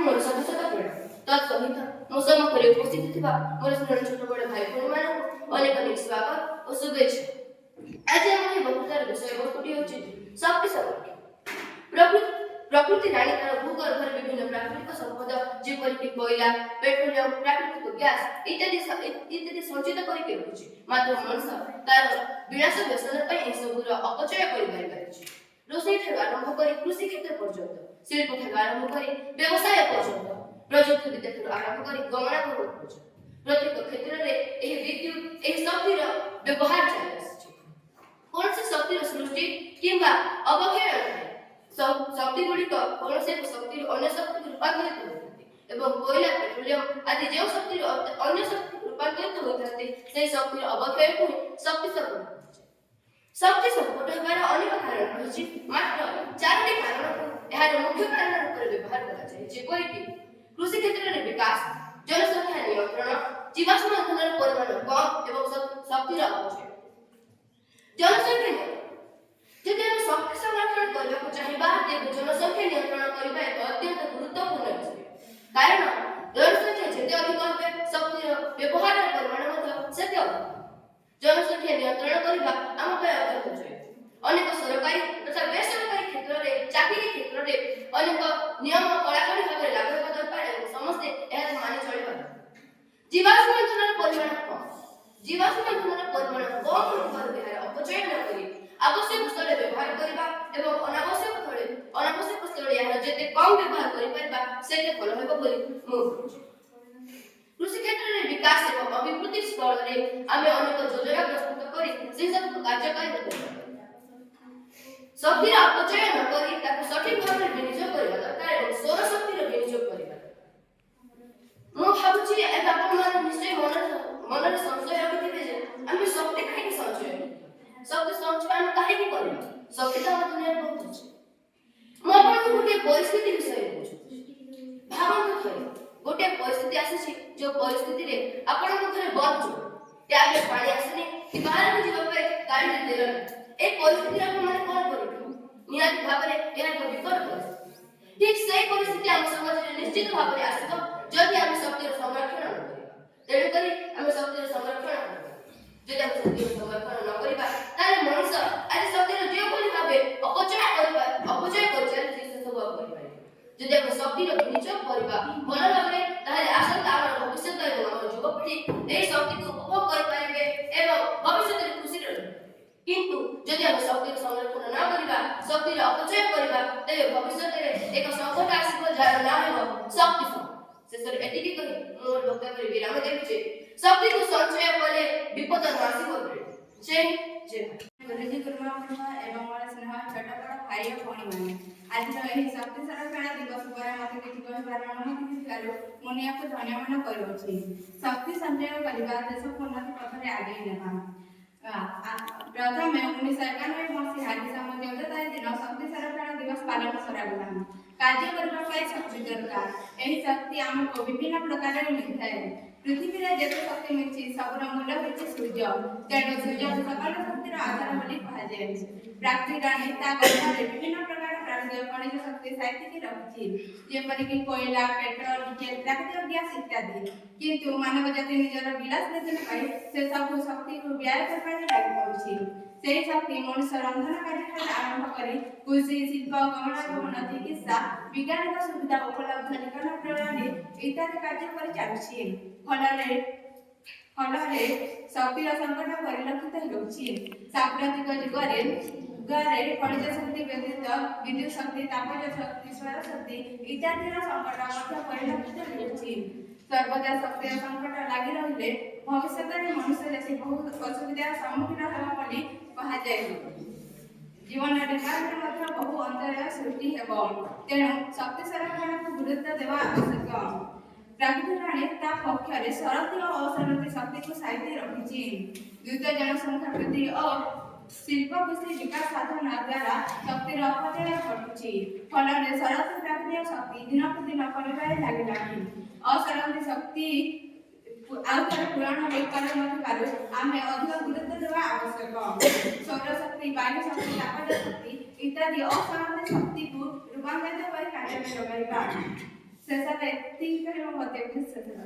ମୋର ଶତ ଶତ ପ୍ରଣାମ। ତତ୍ ସହିତ ମୋ ସମ୍ମୁଖରେ ଉପସ୍ଥିତ ଥିବା ମୋର ସ୍ମରଣ ଛୋଟ ବଡ଼ ଭାଇ ଭଉଣୀମାନଙ୍କୁ ଅନେକ ଅନେକ ସ୍ୱାଗତ ଓ ଶୁଭେଚ୍ଛା। ଆଜି ଆମର ଏହି ବକ୍ତୃତାର ବିଷୟବସ୍ତୁଟି ହେଉଛି ଶକ୍ତି ସଂରକ୍ଷଣ। ପ୍ରକୃତି ରାଣୀ ତାର ଭୂଗର୍ଭରେ ବିଭିନ୍ନ ପ୍ରାକୃତିକ ସମ୍ପଦ ଯେପରିକି କୋଇଲା, ପେଟ୍ରୋଲିୟମ, ପ୍ରାକୃତିକ ଗ୍ୟାସ ଇତ୍ୟାଦି ସଞ୍ଚିତ କରିକି ରଖୁଛି। ମାତ୍ର ମଣିଷ ତାର ବିଳାସ ବ୍ୟସନ ପାଇଁ ଏସବୁର ଅପଚୟ କରିବାରେ ଲାଗିଛି। ରୋଷେଇ ଠାରୁ ଆରମ୍ଭ କରି କୃଷି କ୍ଷେତ୍ର ପର୍ଯ୍ୟନ୍ତ, ଶିଳ୍ପ ଠାରୁ ଆରମ୍ଭ କରି ବ୍ୟବସାୟ ପର୍ଯ୍ୟନ୍ତ, ପ୍ରଯୁକ୍ତିବିଦ୍ୟା ଠାରୁ ଆରମ୍ଭ କରି ଗମନାଗମନ ପର୍ଯ୍ୟନ୍ତ ପ୍ରତ୍ୟେକ କ୍ଷେତ୍ରରେ ଏହି ବିଦ୍ୟୁତ୍, ଏହି ଶକ୍ତିର ବ୍ୟବହାର ଚାଲି ଆସିଛି। କୌଣସି ଶକ୍ତିର ସୃଷ୍ଟି କିମ୍ବା ଅବକ୍ଷୟ ନାହିଁ। ଶକ୍ତି ଗୁଡ଼ିକ କୌଣସି ଏକ ଶକ୍ତିରୁ ଅନ୍ୟ ଶକ୍ତିକୁ ରୂପାନ୍ତରିତ ହୋଇଥାନ୍ତି ଏବଂ କୋଇଲା, ପେଟ୍ରୋଲିୟମ ଆଦି ଯେଉଁ ଶକ୍ତିରୁ ଅନ୍ୟ ଶକ୍ତିକୁ ରୂପାନ୍ତରିତ ହୋଇଥାନ୍ତି ସେହି ଶକ୍ତିର ଅବକ୍ଷୟକୁ ହିଁ ଶକ୍ତି ସଂକଟ କୁହାଯାଏ। ଶକ୍ତି ସଂକଟ ହେବାର ଅନେକ କାରଣ ରହିଛି, ମାତ୍ର 4ଟି କାରଣକୁ ଏହାର ମୁଖ୍ୟ କାରଣ ରୂପରେ ବ୍ୟବହାର କରାଯାଏ, ଯେପରିକି କୃଷି କ୍ଷେତ୍ରରେ ବିକାଶ, ଜନସଂଖ୍ୟା ନିୟନ୍ତ୍ରଣ, ଜୀବାଶ୍ମ ଇନ୍ଧନର ପରିମାଣ କମ୍ ଏବଂ ଶକ୍ତିର ଅପଚୟ। ଜନସଂଖ୍ୟା ନିୟନ୍ତ୍ରଣ। ଯଦି ଆମେ ଶକ୍ତି ସଂରକ୍ଷଣ କରିବାକୁ ଚାହିଁବା ତେବେ ଜନସଂଖ୍ୟା ନିୟନ୍ତ୍ରଣ କରିବା ଏକ ଅତ୍ୟନ୍ତ ଗୁରୁତ୍ୱପୂର୍ଣ୍ଣ ବିଷୟ। କାରଣ ଜନସଂଖ୍ୟା ଯେତେ ଅଧିକ ହେବେ ଶକ୍ତିର ବ୍ୟବହାରର ପରିମାଣ ମଧ୍ୟ ସେତେ ଅଧିକ। ଜନସଂଖ୍ୟା ନିୟନ୍ତ୍ରଣ କରିବା ଆମ ପାଇଁ ଅତ୍ୟନ୍ତ ଜରୁରୀ। ଅନେକ ସରକାରୀ ତଥା ବେସରକାରୀ କ୍ଷେତ୍ରରେ, ଚାକିରି କ୍ଷେତ୍ରରେ ଅନେକ ନିୟମ କଡ଼ାକଡ଼ି ଭାବରେ ଲାଗୁ ହେବା ଦରକାର ଏବଂ ସମସ୍ତେ ଏହାକୁ ମାନି ଚଳିବା ଦରକାର। ଜୀବାଶ୍ମ ଇନ୍ଧନର ପରିମାଣ କମ୍। ଜୀବାଶ୍ମ ଇନ୍ଧନର ପରିମାଣ କମ୍ ହେବାରୁ ଏହାର ଅପଚୟ ନ କରି ଆବଶ୍ୟକ ସ୍ଥଳେ ବ୍ୟବହାର କରିବା ଏବଂ ଅନାବଶ୍ୟକ ସ୍ଥଳେ ଏହାର ଯେତେ କମ୍ ବ୍ୟବହାର କରିପାରିବା ସେତେ ଭଲ ହେବ ବୋଲି ମୁଁ ଭାବୁଛି। କୃଷି କ୍ଷେତ୍ରରେ ବିକାଶ ଏବଂ ଅଭିବୃଦ୍ଧି ସ୍ଥଳରେ ଆମେ ଅନେକ ଯୋଜନା ପ୍ରସ୍ତୁତ କରି ସେସବୁକୁ କାର୍ଯ୍ୟକାରୀ କରିବା। ଶକ୍ତିର ଅପଚୟ ନ କରି ତାକୁ ସଠିକ ଭାବରେ ବିନିଯୋଗ କରିବା ଦରକାର ଏବଂ ସୌର ଶକ୍ତିର ବିନିଯୋଗ କରିବା। ମୁଁ ଭାବୁଛି ଏବେ ଆପଣମାନେ ନିଶ୍ଚୟ ମନରେ ସଂଶୟ ରଖିଥିବେ ଯେ ଆମେ ଶକ୍ତି କାହିଁକି ସଞ୍ଚୟ କରିବା? ଶକ୍ତି ସଞ୍ଚୟ ଆମେ କାହିଁକି କରିବା? ଶକ୍ତି ତ ଆମ ଦୁନିଆରେ ବହୁତ ଅଛି। ମୁଁ ଆପଣଙ୍କୁ ଗୋଟିଏ ପରିସ୍ଥିତି ବିଷୟରେ କହୁଛି। ଭାବନ୍ତୁ ଥରେ ଗୋଟିଏ ପରିସ୍ଥିତି ଆସିଛି, ଯେଉଁ ପରିସ୍ଥିତିରେ ଆପଣଙ୍କ ଘରେ ବଲ୍ବ ଜଳୁନି, ଟ୍ୟାପରେ ପାଣି ଆସୁନି କି ବାହାରକୁ ଯିବା ପାଇଁ ଗାଡ଼ିରେ ତେଲ ନାହିଁ। ଏହି ପରିସ୍ଥିତିରେ ଆପଣମାନେ କ'ଣ କରିବେ? ନିହାତି ଭାବରେ ଏହା ଏକ ବିକଟ ପରିସ୍ଥିତି। ଠିକ୍ ସେହି ପରିସ୍ଥିତି ଆମ ସମାଜରେ ନିଶ୍ଚିତ ଭାବରେ ଆସିବ ଯଦି ଆମେ ଶକ୍ତିର ସଂରକ୍ଷଣ ନ କରିବା। ତେଣୁକରି ଆମେ ଶକ୍ତିର ସଂରକ୍ଷଣ କରିବା। ଯଦି ଆମେ ଶକ୍ତିର ସଂରକ୍ଷଣ ନ କରିବା ତାହେଲେ ମଣିଷ ଆଜି ଶକ୍ତିର ଯେଉଁଭଳି ଭାବେ ଅପଚୟ କରିଚାଲିଛି ସେସବୁ ଆଉ କରିପାରିବ। ଯଦି ଆମେ ଶକ୍ତିର ବିନିଯୋଗ କରିବା ଭଲ ଭାବରେ ତାହେଲେ ଆସନ୍ତା ଆମର ଭବିଷ୍ୟତ ଏବଂ ଆମର ଯୁବପିଢ଼ି ଏହି ଶକ୍ତିକୁ ଉପଭୋଗ କରିପାରିବେ ଏବଂ ଭବିଷ୍ୟତରେ ଖୁସିରେ ରହିବେ। କିନ୍ତୁ ଯଦି ଆମେ ଶକ୍ତିର ସଂରକ୍ଷଣ ନ କରିବା, ଶକ୍ତିର ଅପଚୟ କରିବା, ତେବେ ଭବିଷ୍ୟତରେ ଏକ ସଂକଟ ଆସିବ ଯାହାର ନାଁ ହେବ ଶକ୍ତି ସଂକଟ। ଶେଷରେ ଏତିକି କହି ମୁଁ ମୋର ବକ୍ତବ୍ୟରେ ବିରାମ ଦେଉଛି ଯେ ଶକ୍ତିକୁ ସଞ୍ଚୟ କଲେ ବିପଦ ନ ଆସିବ। ଗୁରୁଜୀ, ଗୁରୁମା ଏବଂ ମୋର ସ୍ନେହ ଛୋଟ ବଡ଼ ଭାଇ ଓ ଭଉଣୀମାନେ, ଆଜିର ଏହି ଶକ୍ତି ସଂରକ୍ଷଣ ଦିବସ ପରେ ମୋତେ କିଛି କହିବାର ଅନୁମତି ଦେଇଥିବାରୁ ମୁଁ ନିଜକୁ ଧନ୍ୟ ମନେ କରୁଅଛି। ଶକ୍ତି ସଞ୍ଚୟ କରିବା ଦେଶକୁ ଉନ୍ନତି ପଥରେ ଆଗେଇ ନେବା। ପ୍ରଥମେ 1991 ମସିହା ଡିସେମ୍ବର 14 ତାରିଖ ଦିନ ଶକ୍ତି ସଂରକ୍ଷଣ ଦିବସ ପାଳନ କରାଗଲା। କାର୍ଯ୍ୟ କରିବା ପାଇଁ ଶକ୍ତି ଦରକାର। ଏହି ଶକ୍ତି ଆମକୁ ବିଭିନ୍ନ ପ୍ରକାରରେ ମିଳିଥାଏ। ପୃଥିବୀରେ ଯେତେ ଶକ୍ତି ମିଳିଛି ସବୁର ମୂଳ ହେଉଛି ସୂର୍ଯ୍ୟ। ତେଣୁ ସୂର୍ଯ୍ୟକୁ ସକଳ ଶକ୍ତିର ଆଧାର ବୋଲି କୁହାଯାଏ। ପ୍ରକୃତି ରାଣୀ ତା ଗର୍ଭରେ ବିଭିନ୍ନ ପ୍ରକାର ପ୍ରାକୃତିକ ଖଣିଜ ଶକ୍ତି ସାଇତିକି ରଖିଛି, ଯେପରିକି କୋଇଲା, ପେଟ୍ରୋଲ, ଡିଜେଲ, ପ୍ରାକୃତିକ ଗ୍ୟାସ ଇତ୍ୟାଦି। କିନ୍ତୁ ମାନବ ଜାତି ନିଜର ବିଳାସ ବେଦନ ପାଇଁ ସେ ସବୁ ଶକ୍ତିକୁ ବ୍ୟୟ କରିବାରେ ଲାଗିପଡ଼ିଛି। ସେହି ଶକ୍ତି ମଣିଷ ରନ୍ଧନ କାର୍ଯ୍ୟଠାରୁ ଆରମ୍ଭ କରି କୃଷି, ଶିଳ୍ପ, ଗମନାଗମନ, ଚିକିତ୍ସା, ବିଜ୍ଞାନିକ ସୁବିଧା ଉପଲବ୍ଧ ନିକଟ ପ୍ରଣାଳୀ ଇତ୍ୟାଦି କାର୍ଯ୍ୟ କରି ଚାଲୁଛି। ଫଳରେ ଶକ୍ତିର ସଂକଟ ପରିଲକ୍ଷିତ ହେଉଛି। ସାମ୍ପ୍ରତିକ ଯୁଗରେ ଖଣିଜ ଶକ୍ତି ବ୍ୟତୀତ ବିଦ୍ୟୁତ ଶକ୍ତି, ତାପଜ ଶକ୍ତି, ସୌର ଶକ୍ତି ଇତ୍ୟାଦିର ସଂକଟ ମଧ୍ୟ ପରିଲକ୍ଷିତ ହେଉଛି। ସର୍ବଦା ଶକ୍ତିର ସଂକଟ ଲାଗି ରହିଲେ ଭବିଷ୍ୟତରେ ମଣିଷ ଜାତି ବହୁତ ଅସୁବିଧାର ସମ୍ମୁଖୀନ ହେବ ବୋଲି କୁହାଯାଏ। ଜୀବନ ନିର୍ବାହରେ ମଧ୍ୟ ବହୁ ଅନ୍ତରାୟ ସୃଷ୍ଟି ହେବ। ତେଣୁ ଶକ୍ତି ସଂରକ୍ଷଣକୁ ଗୁରୁତ୍ୱ ଦେବା ଆବଶ୍ୟକ। ପ୍ରକୃତି ରାଣୀ ତା ପକ୍ଷରେ ସରନ୍ତି ଓ ଅସରନ୍ତି ଶକ୍ତିକୁ ସାଇତି ରଖିଛି। ଦ୍ରୁତ ଜନସଂଖ୍ୟା ବୃଦ୍ଧି ଓ ଶିଳ୍ପ କୃଷି ବିକାଶ ସାଧନ ଦ୍ୱାରା ଶକ୍ତିର ଅପଚୟ ଘଟୁଛି। ଫଳରେ ସରନ୍ତି ପ୍ରାକୃତିକ ଶକ୍ତି ଦିନକୁ ଦିନ କମିବାରେ ଲାଗିଲାଣି। ଅସରନ୍ତି ଶକ୍ତି ଆଉଥରେ ପୂରଣ ହୋଇପାରୁନଥିବାରୁ ଆମେ ଅଧିକ ଗୁରୁତ୍ୱ ଦେବା ଆବଶ୍ୟକ। ସୌର ଶକ୍ତି, ବାୟୁ ଶକ୍ତି, ତାପଜ ଶକ୍ତି ଇତ୍ୟାଦି ଅସରନ୍ତି ଶକ୍ତିକୁ ରୂପାନ୍ତରିତ କରି କାର୍ଯ୍ୟରେ ଲଗାଇବା। ଶେଷରେ ଏତିକି କହିବ ମତେ ବି ଶେଷ